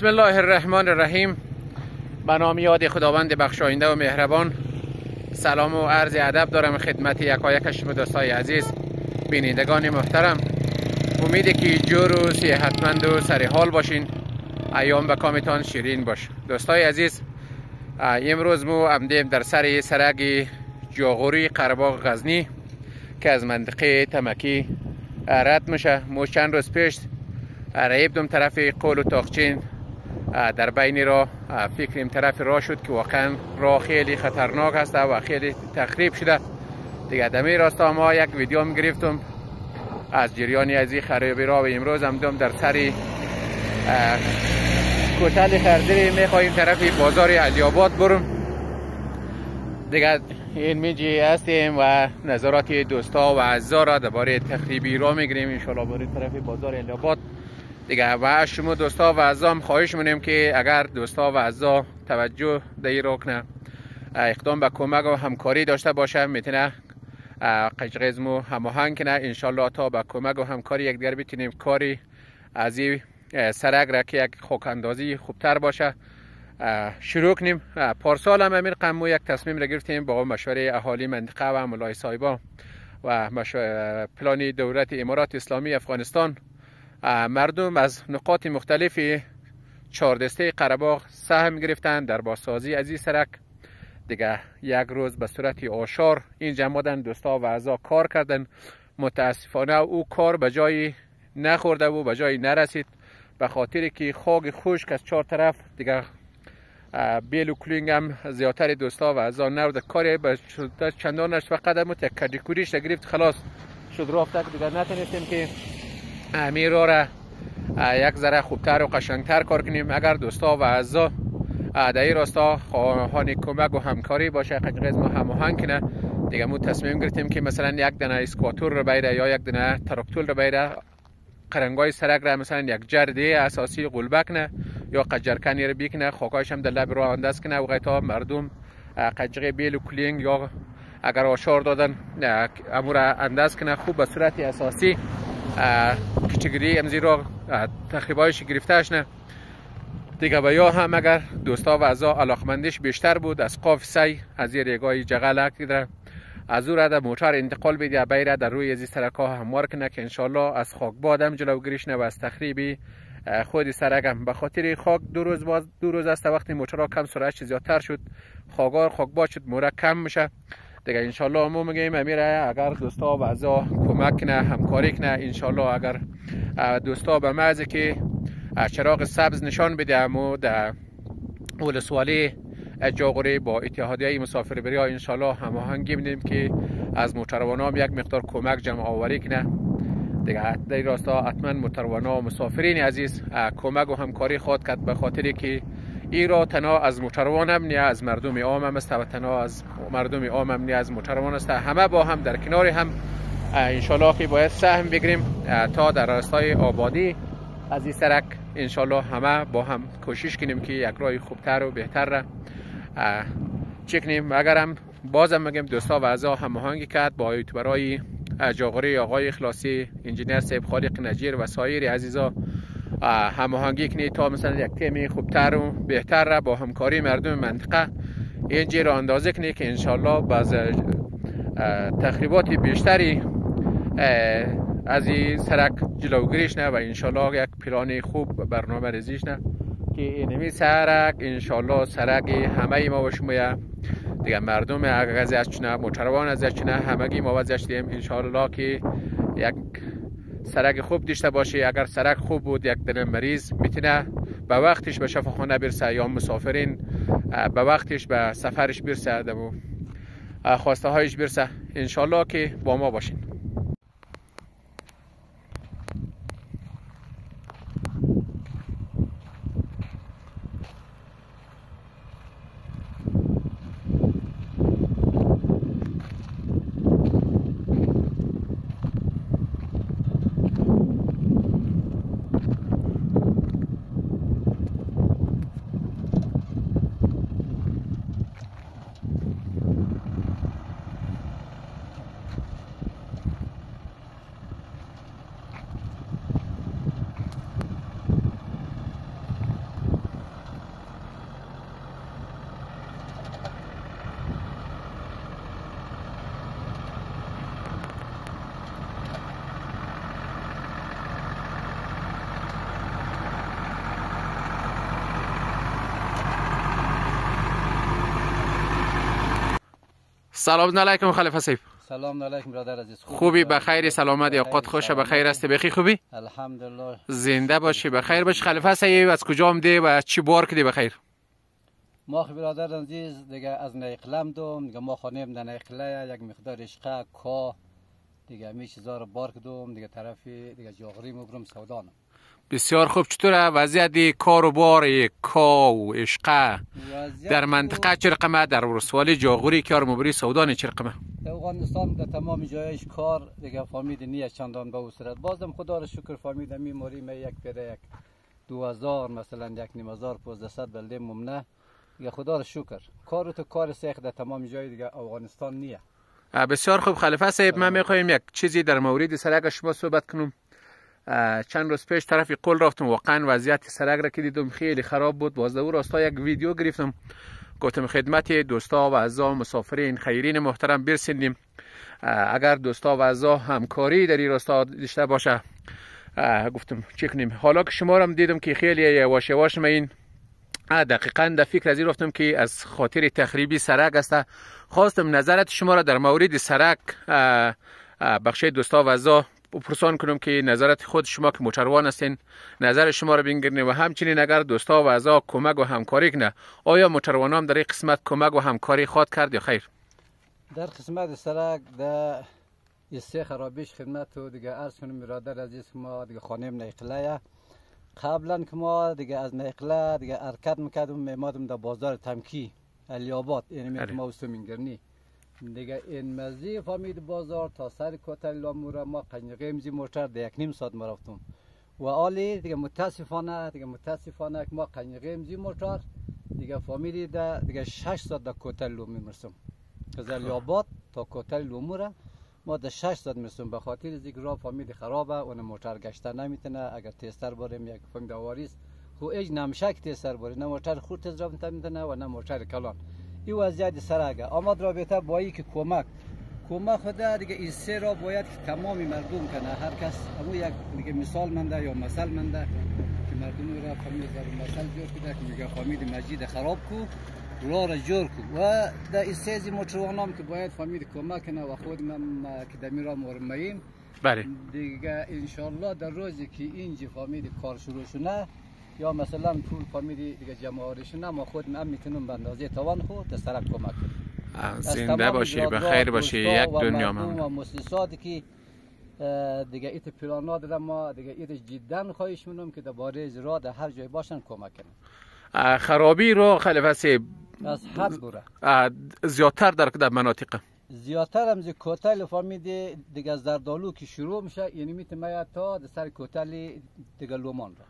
بسم الله الرحمن الرحیم. به نام یاد خداوند بخشاینده و مهربان. سلام و عرض ادب دارم خدمت یکایک شما دوستای عزیز، بینندگان محترم. امیده که جور و صحتمند و سر حال باشین. ایام به کامتان شیرین باش. دوستای عزیز، امروز ما آمدیم در سر سرک جاغوری قره‌باغ غزنی که از منطقه تمکی رد میشه. ما چند روز پیش رفتیم طرف قول و تاقچین، در بین راه فکریم طرف راه شد که واقعا راه خیلی خطرناک است و خیلی تخریب شده دیگه. دمی راستا ما یک ویدیو هم گرفتم از جریانی از این خرابی راه و امروز هم در سر کوتل خردری میخواییم طرف بازار علی‌آباد برم دیگه. این میجی هستیم و نظرات دوستا و اعضا را درباره تخریبی راه میگیریم انشالله بریم طرف بازار علی‌آباد دیگه. و از شما دوستا و اعضا خواهش می‌کنیم که اگر دوستا و اعضا توجه در را کنه، اقدام به کمک و همکاری داشته باشه، میتونه قشقزمو هماهنگ کنه انشالله تا به کمک و همکاری یکدیگر بتونیم کاری از این سرک را که یک خاک اندازی خوبتر باشه شروع کنیم. پارسال هم امیر قمو یک تصمیم را گرفتیم با مشوره اهالی منطقه و ملای صاحبا و پلان دولت امارات اسلامی افغانستان. مردم از نقاط مختلف چهاردسته قره‌باغ سهم گرفتند در بازسازی از این سرک دیگه. یک روز به صورت آشار این جماعت دوستا و اعضا کار کردن. متاسفانه او کار به جایی نخورده و به جایی نرسید به خاطر که خاک خشک از چهار طرف دیگه بیل و کلینگ هم زیادتر دوستا و اعضا نورد کاری به چندانش فقط هم کدیکوریش گرفت خلاص شد رفت دیگه. نتونستیم که امیر را یک ذره خوبتر و قشنگتر کار کنیم. اگر دوستا و اعضا در این راستا خواهان کمک و همکاری باشه، قشقزمو هماهنگ کنه دیگه. ما تصمیم گرفتیم که مثلا یک دونه اسکواتور رو بیره یا یک دونه تراکتور رو بیره، قرنگای سرک را مثلا یک جرده اساسی قلبه کنه یا قجرکنی رو بیکنه، خاکایش هم در لب راه انداز کنه و غیتا مردم قجقه بیل و کلینگ یا اگر آشار دادن امور انداز کنه خوب به صورت اساسی کچگری امزی را تخریبایش گرفتهش نه دیگه. و یا هم اگر دوستا و اعضا علاقمندش بیشتر بود از قاف سی از این ریگای جغلک دیدن از او را در موتر انتقال بده بیره در روی از سرک ها هموار کنه که انشالله از خاک بادم جلوگیریش نه و از تخریبی خود سرک هم به خاطر خاک دو روز است. وقتی موترها کم سرعت زیادتر شد خاک باد شد مورا کم میشه دیگه. انشالله ما میگیم امیره اگر دوستا و اعضا کمک کنه همکاری کنه انشالله. اگر دوستا به محض که چراغ سبز نشان بده امو در ولسوالی جاغوری با اتحادیه مسافربری ها انشالله هماهنگی می‌کنیم که از موتروانان یک مقدار کمک جمع آوری کنه دیگه. در این راستا حتما موتروانان و مسافرین عزیز کمک و همکاری خواهد کرد به خاطر که این را تنها از موتروان هم نه از مردم عام هم است و تنها از مردم عام هم نه از موتروان است. همه با هم در کنار هم انشالله که باید سهم بگیریم تا در راستای آبادی از این سرک انشالله همه با هم کوشش کنیم که یک راه خوبتر و بهتر را چکنیم. اگر هم بازم میگم دوستا و اعضا هماهنگی کرد با یوتیوبرای جاغوری آقای اخلاصی، انجینیر صاحب خالق نجیر و سایر عزیزا هماهنگی کنید تا مثلا یک تیم خوبتر و بهتر را با همکاری مردم منطقه اینجا را اندازه کنید که انشالله باز تخریبات بیشتری از این سرک جلوگیریش نه و انشالله یک پلان خوب برنامه ریزیش نه که اینمی سرک انشالله سرک همه ما و شما دیگه مردم ازش چنه موتروان ازش چنه همگی ما ازش دیم انشالله که یک سرک خوب داشته باشه. اگر سرک خوب بود یک دل مریض میتونه به وقتش به شفاخانه برسه یا مسافرین به وقتش به سفرش برسه و خواسته هایش برسه انشالله که با ما باشین. سلام علیکم خلیفه صاحب. سلام علیکم برادر عزیز. خوبی؟ بخیر؟ سلامت؟ اوقات خوشه؟ بخیر است؟ بخیر خوبی؟ الحمدلله. زنده باشی، بخیر باشی. خلیفه صاحب از کجا آمدی و از چی بار کردی بخیر؟ ما برادر عزیز دیگه از نیقلم دوم دیگه ما خانیم در نیقله یک مقدار عشقه کا دیگه می چیزا رو بار کردم دیگه طرفی دیگه جاغری مبرم سودانم. بسیار خوب. چطوره وضعیت کار و بار کا و عشقه در منطقه چه رقمه؟ در ولسوالی جاغوری کار مبری سودان چه رقمه؟ در افغانستان در تمام جایش کار دیگه فامید نیه چندان به او صورت. بازم خدا رو شکر فامید میموری می یک پیره یک 2000 مثلا یک 2500 1500 بلده ممنه دیگه خدا رو شکر. کار تو کار سیخ در تمام جای دیگه افغانستان نیه. بسیار خوب خلیفه صاحب، ما میخوایم یک چیزی در مورد سرک شما صحبت کنم. چند روز پیش طرف قل رفتم، واقعا وضعیت سرک را که دیدم خیلی خراب بود. باز در راستا یک ویدیو گرفتم، گفتم خدمت دوستا و اعضا مسافرین خیرین محترم برسونیم. اگر دوستا و اعضا همکاری در این راستا داشته باشه گفتم چه کنیم. حالا که شما را دیدم که خیلی یواش یواش ما این دقیقاً در فکر از این رفتم که از خاطر تخریبی سرک است. خواستم نظرت شما را در مورد سرک بخش دوستا و اعضا پرسان کنم که نظرت خود شما که موچروان هستین نظر شما را بگیریم و همچنین اگر دوستا و اعضا کمک و همکاری کنه آیا موچروان هم در این قسمت کمک و همکاری خواهد کرد یا خیر؟ در قسمت سرک در سه خرابیش خدمت و دیگه عرض کنم برادر عزیز ما دیگه خانم نیقله قبلا که ما دیگه از نیقله دیگه حرکت میکردم میمادم در بازار تمکی الیاباد یعنی ما وسومینگرنی دیگه این مزی فامید بازار تا سر کوتل لامورا ما قنیقه مزی موتر در 1.5 ساعت ما رفتم و آلی دیگه متاسفانه که ما قنیقه مزی موتر دیگه فامیلی دیگه 6 ساعت در کوتل لوم میرسم از الیاباد تا کوتل لامورا ما در 6 ساعت میرسم به خاطر اینکه راه فامیلی خرابه اون موتر گشته نمیتونه. اگر تیزتر بریم یک فهم دواریس خو ایج نمشک تیزتر بره نه موتر خورد تیز راه میتونه و نه موتر کلان. این وضعیت سرک آمد رابطه با این که کمک خدا دیگه این سه را باید که تمامی مردم کنه. هر کس همون یک دیگه مثال منده یا مثل منده که مردم را فامیل در مثل جور کنه که میگه فامیل مجید خراب کو راه را جور کو و در این سه موتروانام که باید فامیل کمک کنه و خود من که در میرا مرمیم بله دیگه ان شاء الله در روزی که اینجا فامیل کار شروع شونه یا مثلا پول فامیلی دیگه جمع آوریشونه ما خود هم میتونم به اندازه توان خود در سرک کمک کنیم. زنده باشی، بخیر باشی. یک دنیا ممنون. و مؤسساتی که دیگه ایت پلانا دارم ما دیگه ایت جدا خواهش می‌کنم که درباره اجرا در هر جای باشن کمک کنن. خرابی رو خلیفه صاحب از حد بره زیادتر در مناطق زیادتر هم زی کوتل فامید دیگه از دردالو که شروع میشه یعنی میتونه تا در سر کوتل دیگه لومان را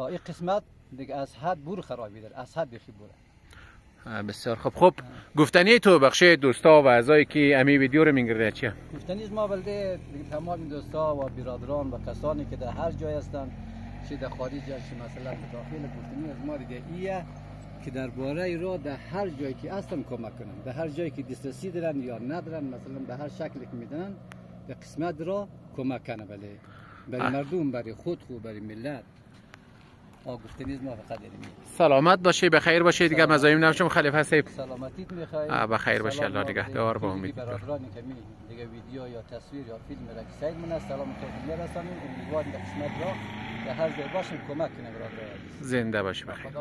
این قسمت دیگه از حد بور خرابی داره، از حد بخی بوره. بسیار خوب. گفتنی تو بخش دوستا و اعضایی که امی ویدیو رو میگرده چیه؟ گفتنی ما بلده تمام دوستا و برادران و کسانی که در هر جای هستن چه در خارج چه مثلا داخل گفتنی از ما دیگه ایه که درباره را در هر جایی که هستن کمک کنن. در هر جایی که دسترسی دارن یا ندارن مثلا به هر شکلی که میدن در قسمت را کمک کنه برای مردم، برای خود خو، برای ملت. گفتنیز ما فقط علمی. سلامت باشی، بخیر باشی. دیگه مزاحم نشم خلیفه صاحب. سلامتیت میخوای. بخیر باشی. الله نگهدار. با امید. برادرانی که دیگه ویدیو یا تصویر یا فیلم را که سعی من سلامتتون میرسانم. امیدوارم در قسمت را در هر جای باشیم کمک کنه برادر. زنده باشی، بخیر.